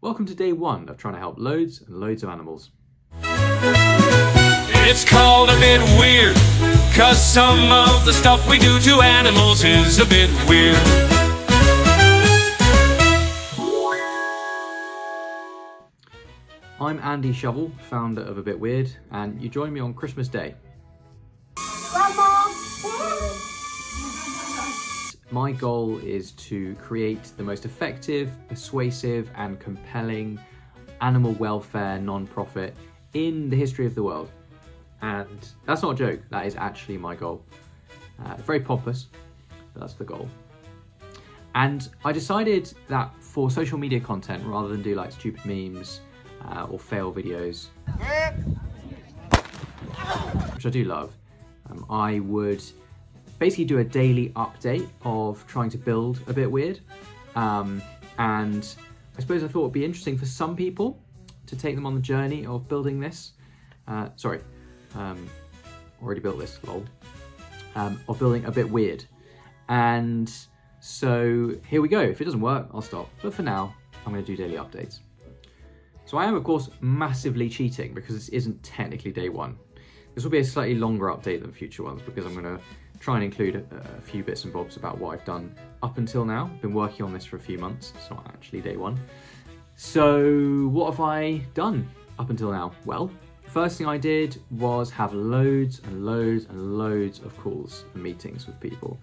Welcome to day one of trying to help loads and loads of animals. It's called a bit weird, 'cause some of the stuff we do to animals is a bit weird. I'm Andy Shovel, founder of A Bit Weird, and you join me on Christmas Day. My goal is to create the most effective, persuasive and compelling animal welfare non-profit in the history of the world. And that's not a joke, that is actually my goal. Very pompous, but that's the goal. And I decided that for social media content, rather than do like stupid memes or fail videos, which I do love, I would basically do a daily update of trying to build A Bit Weird. And I suppose I thought it'd be interesting for some people to take them on the journey of building this. Already built this, lol. Of building A Bit Weird. And so here we go. If it doesn't work, I'll stop. But for now, I'm going to do daily updates. So I am, of course, massively cheating because this isn't technically day one. This will be a slightly longer update than future ones because I'm going to try and include a few bits and bobs about what I've done up until now. I've been working on this for a few months. It's not actually day one. So what have I done up until now? Well, the first thing I did was have loads and loads and loads of calls and meetings with people.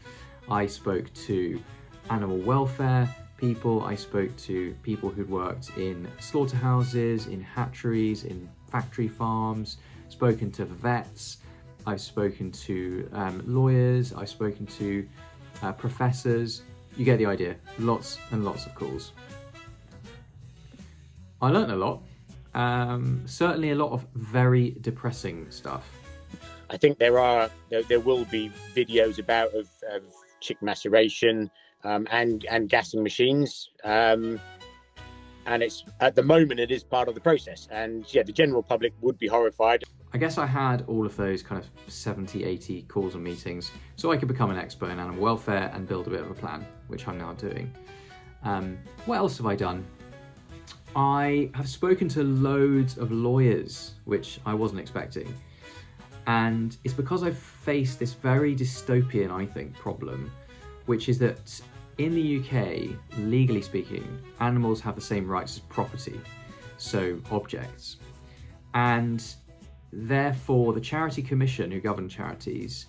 I spoke to animal welfare people. I spoke to people who'd worked in slaughterhouses, in hatcheries, in factory farms, spoken to vets. I've spoken to lawyers, I've spoken to professors. You get the idea, lots and lots of calls. I learned a lot, certainly a lot of very depressing stuff. I think there will be videos about of chick maceration and gassing machines. And it's at the moment it is part of the process, and yeah, the general public would be horrified. I guess I had all of those kind of 70, 80 calls and meetings so I could become an expert in animal welfare and build a bit of a plan, which I'm now doing. What else have I done? I have spoken to loads of lawyers, which I wasn't expecting. And it's because I've faced this very dystopian, I think, problem, which is that in the UK, legally speaking, animals have the same rights as property, so objects. And therefore, the Charity Commission, who govern charities,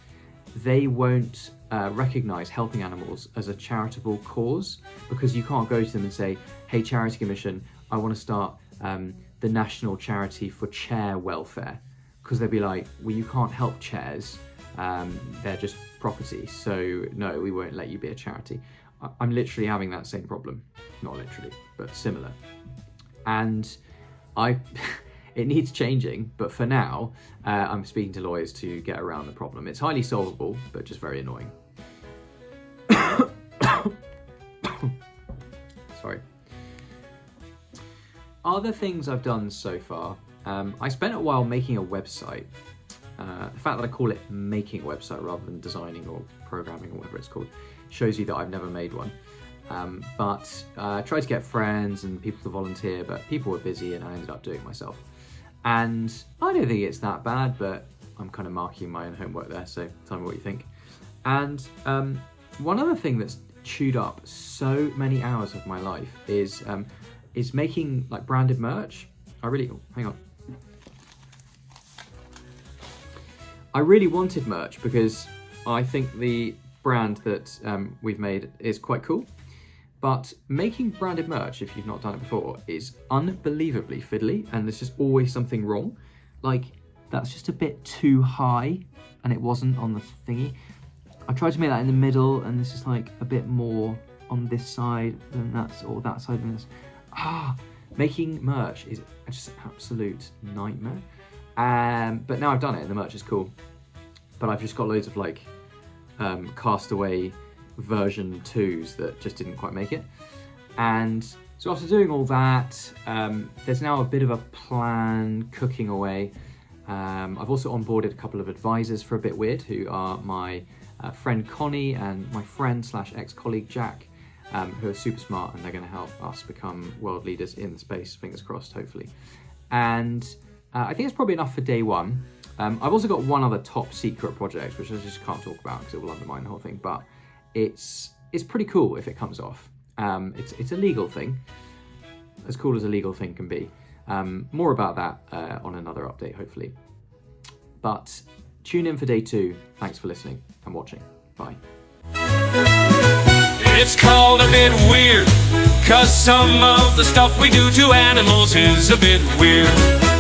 they won't recognise helping animals as a charitable cause, because you can't go to them and say, hey, Charity Commission, I want to start the National Charity for Chair Welfare, because they'd be like, well, you can't help chairs, they're just property, so no, we won't let you be a charity. I'm literally having that same problem. Not literally, but similar. And it needs changing, but for now, I'm speaking to lawyers to get around the problem. It's highly solvable, but just very annoying. Sorry. Other things I've done so far, I spent a while making a website. The fact that I call it making a website rather than designing or programming or whatever it's called shows you that I've never made one. But I tried to get friends and people to volunteer, but people were busy and I ended up doing it myself. And I don't think it's that bad, but I'm kind of marking my own homework there, so tell me what you think. And one other thing that's chewed up so many hours of my life is making like branded merch. I really wanted merch because I think the brand that we've made is quite cool. But making branded merch, if you've not done it before, is unbelievably fiddly, and there's just always something wrong. Like, that's just a bit too high, and it wasn't on the thingy. I tried to make that in the middle, and this is like a bit more on this side than that's, or that side than this. Making merch is just an absolute nightmare. But now I've done it, and the merch is cool. But I've just got loads of like Castaway version 2s that just didn't quite make it. And so after doing all that, there's now a bit of a plan cooking away. I've also onboarded a couple of advisors for A Bit Weird, who are my friend Connie and my friend / ex-colleague Jack. who are super smart, and they're going to help us become world leaders in the space, fingers crossed, hopefully. And I think it's probably enough for day one. I've also got one other top secret project, which I just can't talk about because it will undermine the whole thing, but it's pretty cool if it comes off. It's a legal thing, as cool as a legal thing can be. More about that on another update, hopefully. But tune in for day 2. Thanks for listening and watching. Bye. It's called a bit weird, 'cause some of the stuff we do to animals is a bit weird.